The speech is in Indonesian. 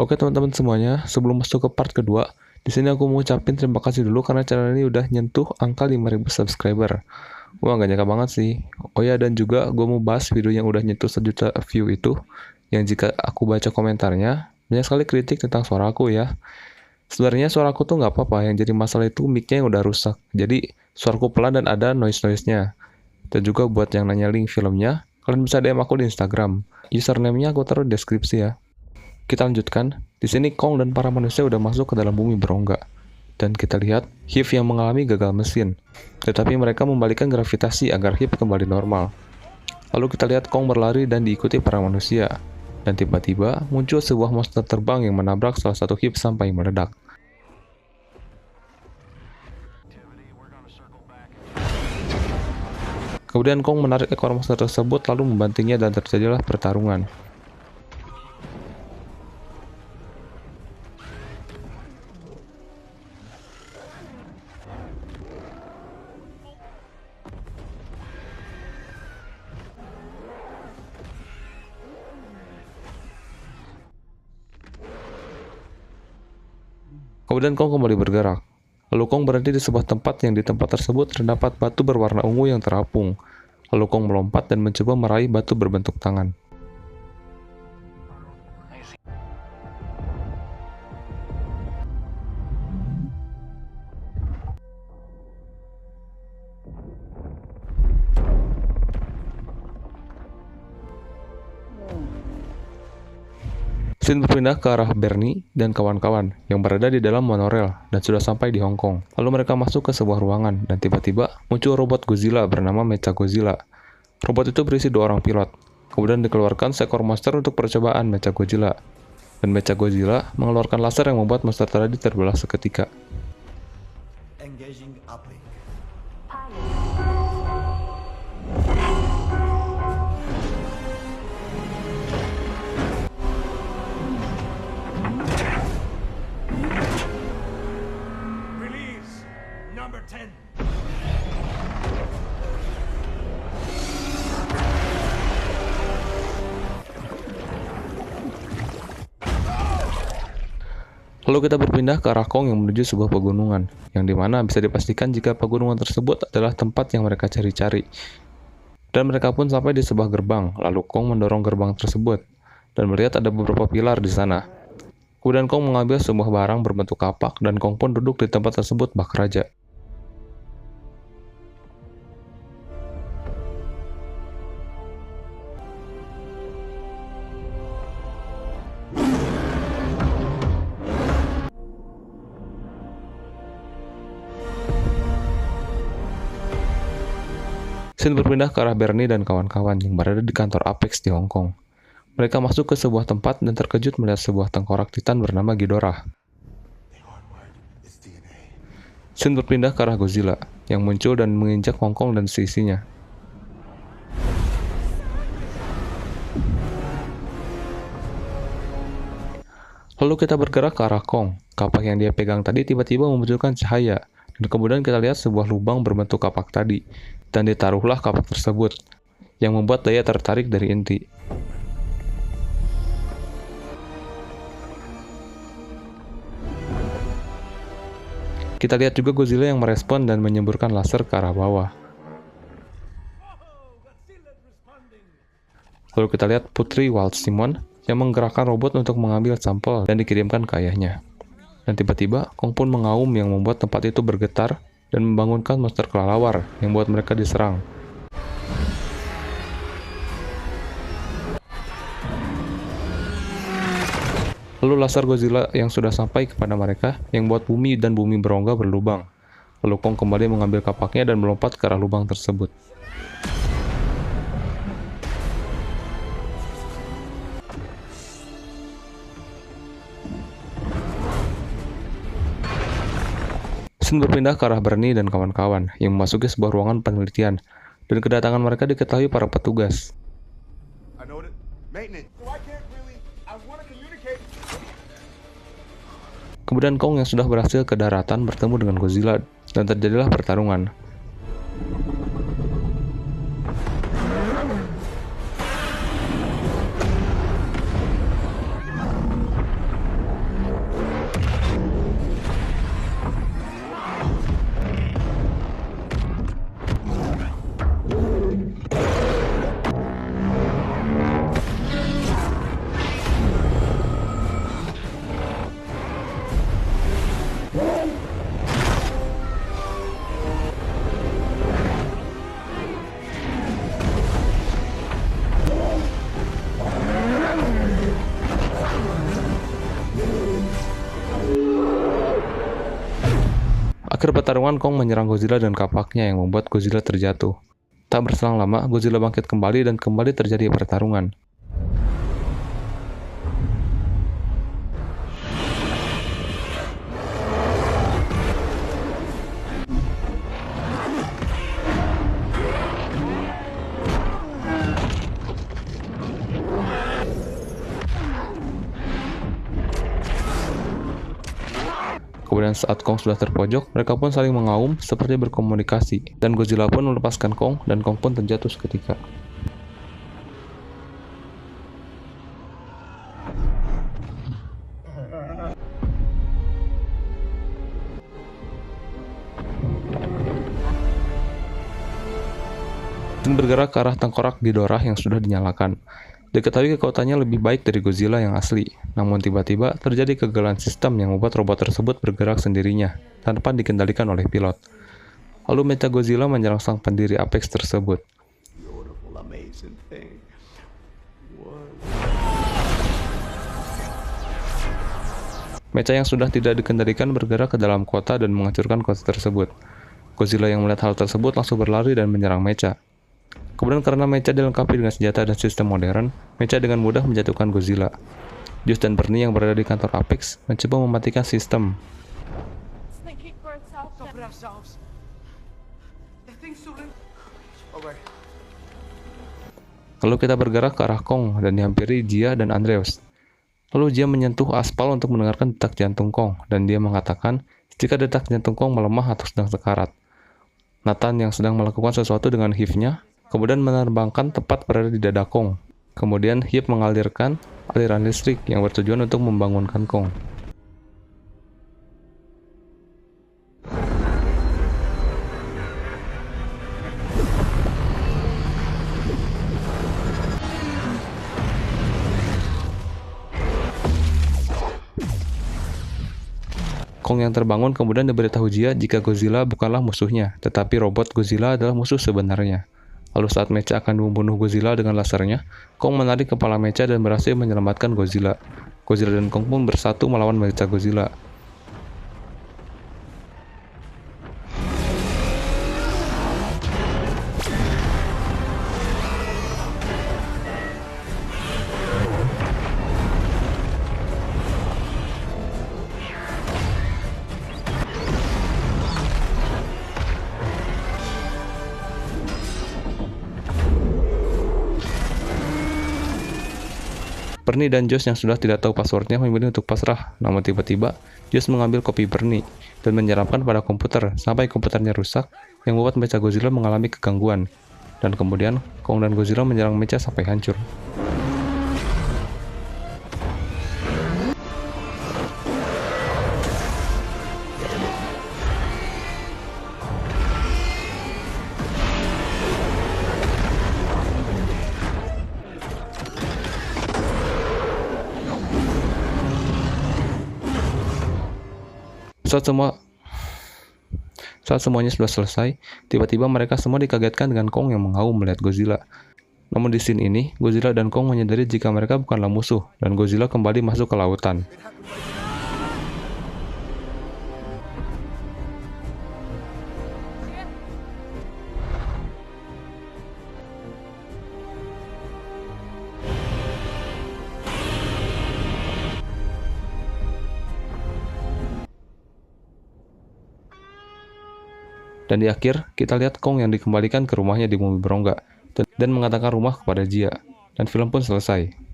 Oke teman-teman semuanya, sebelum masuk ke part kedua, di sini aku mau ucapin terima kasih dulu karena channel ini udah nyentuh angka 5.000 subscriber. Wah, gak nyangka banget sih. Oh ya, dan juga gue mau bahas video yang udah nyentuh 1 juta view itu, yang jika aku baca komentarnya, banyak sekali kritik tentang suara aku ya. Sebenarnya suara aku tuh nggak apa-apa, yang jadi masalah itu mic-nya yang udah rusak. Jadi, suaraku pelan dan ada noise-noise-nya. Dan juga buat yang nanya link filmnya, kalian bisa DM aku di Instagram. Username-nya aku taruh di deskripsi ya. Kita lanjutkan. Di sini Kong dan para manusia udah masuk ke dalam bumi berongga. Dan kita lihat Hive yang mengalami gagal mesin. Tetapi mereka membalikkan gravitasi agar Hive kembali normal. Lalu kita lihat Kong berlari dan diikuti para manusia. Dan tiba-tiba muncul sebuah monster terbang yang menabrak salah satu Hive sampai meledak. Kemudian Kong menarik ekor monster tersebut lalu membantingnya dan terjadilah pertarungan. Kemudian Kong kembali bergerak. Lalu Kong berhenti di sebuah tempat yang di tempat tersebut terdapat batu berwarna ungu yang terapung. Lalu Kong melompat dan mencoba meraih batu berbentuk tangan. Scene berpindah ke arah Bernie dan kawan-kawan yang berada di dalam monorail dan sudah sampai di Hong Kong. Lalu mereka masuk ke sebuah ruangan dan tiba-tiba muncul robot Godzilla bernama Mechagodzilla. Robot itu berisi 2 orang pilot. Kemudian dikeluarkan seekor monster untuk percobaan Mechagodzilla. Dan Mechagodzilla mengeluarkan laser yang membuat monster tadi terbelah seketika. Engaging uplink. Release number 10. Lalu kita berpindah ke arah Kong yang menuju sebuah pegunungan, yang dimana bisa dipastikan jika pegunungan tersebut adalah tempat yang mereka cari-cari. Dan mereka pun sampai di sebuah gerbang, lalu Kong mendorong gerbang tersebut, dan melihat ada beberapa pilar di sana. Kemudian Kong mengambil sebuah barang berbentuk kapak, dan Kong pun duduk di tempat tersebut bak raja. Scene berpindah ke arah Bernie dan kawan-kawan yang berada di kantor Apex di Hong Kong. Mereka masuk ke sebuah tempat dan terkejut melihat sebuah tengkorak titan bernama Ghidorah. Scene berpindah ke arah Godzilla yang muncul dan menginjak Hong Kong dan seisinya. Lalu kita bergerak ke arah Kong. Kapak yang dia pegang tadi tiba-tiba memunculkan cahaya, dan kemudian kita lihat sebuah lubang berbentuk kapak tadi, dan ditaruhlah kapak tersebut, yang membuat daya tertarik dari inti. Kita lihat juga Godzilla yang merespon dan menyemburkan laser ke arah bawah. Lalu kita lihat Putri Walt Simon yang menggerakkan robot untuk mengambil sampel dan dikirimkan ke ayahnya. Dan tiba-tiba, Kong pun mengaum yang membuat tempat itu bergetar dan membangunkan monster kelelawar yang membuat mereka diserang. Lalu laser Godzilla yang sudah sampai kepada mereka yang membuat bumi dan bumi berongga berlubang. Lalu Kong kembali mengambil kapaknya dan melompat ke arah lubang tersebut. Scene berpindah ke arah Bernie dan kawan-kawan yang memasuki sebuah ruangan penelitian, dan kedatangan mereka diketahui para petugas. Kemudian Kong yang sudah berhasil ke daratan bertemu dengan Godzilla dan terjadilah pertarungan. pertarungan, Kong menyerang Godzilla dengan kapaknya yang membuat Godzilla terjatuh. Tak berselang lama, Godzilla bangkit kembali dan kembali terjadi pertarungan. Kemudian saat Kong sudah terpojok, mereka pun saling mengaum seperti berkomunikasi, dan Godzilla pun melepaskan Kong, dan Kong pun terjatuh seketika. Dan bergerak ke arah tengkorak Ghidorah yang sudah dinyalakan. Diketahui kekuatannya lebih baik dari Godzilla yang asli, namun tiba-tiba terjadi kegagalan sistem yang membuat robot tersebut bergerak sendirinya, tanpa dikendalikan oleh pilot. Lalu mecha Godzilla menyerang sang pendiri Apex tersebut. Beautiful, amazing thing. Mecha yang sudah tidak dikendalikan bergerak ke dalam kota dan menghancurkan kota tersebut. Godzilla yang melihat hal tersebut langsung berlari dan menyerang mecha. Kemudian karena mecha dilengkapi dengan senjata dan sistem modern, mecha dengan mudah menjatuhkan Godzilla. Zeus dan Bernie yang berada di kantor Apex mencoba mematikan sistem. Thinking for itself. Stop it ourselves. The thing's so over. Lalu kita bergerak ke arah Kong dan dihampiri Jia dan Andreas. Lalu Jia menyentuh aspal untuk mendengarkan detak jantung Kong, dan dia mengatakan jika detak jantung Kong melemah atau sedang sekarat. Nathan yang sedang melakukan sesuatu dengan HIV-nya, kemudian menerbangkan tepat berada di dada Kong. Kemudian HIV mengalirkan aliran listrik yang bertujuan untuk membangunkan Kong. Kong yang terbangun kemudian diberitahu Jia jika Godzilla bukanlah musuhnya, tetapi robot Godzilla adalah musuh sebenarnya. Lalu saat mecha akan membunuh Godzilla dengan lasernya, Kong menarik kepala mecha dan berhasil menyelamatkan Godzilla. Godzilla dan Kong pun bersatu melawan mecha Godzilla. Bernie dan Josh yang sudah tidak tahu passwordnya memilih untuk pasrah, namun tiba-tiba Josh mengambil kopi Bernie dan menyeramkan pada komputer sampai komputernya rusak yang membuat mecha Godzilla mengalami kegangguan. Dan kemudian Kong dan Godzilla menyerang mecha sampai hancur. Saat semuanya sudah selesai, tiba-tiba mereka semua dikagetkan dengan Kong yang mengaum melihat Godzilla. Namun di scene ini, Godzilla dan Kong menyadari jika mereka bukanlah musuh, dan Godzilla kembali masuk ke lautan. Dan di akhir, kita lihat Kong yang dikembalikan ke rumahnya di bumi berongga dan mengatakan rumah kepada Jia. Dan film pun selesai.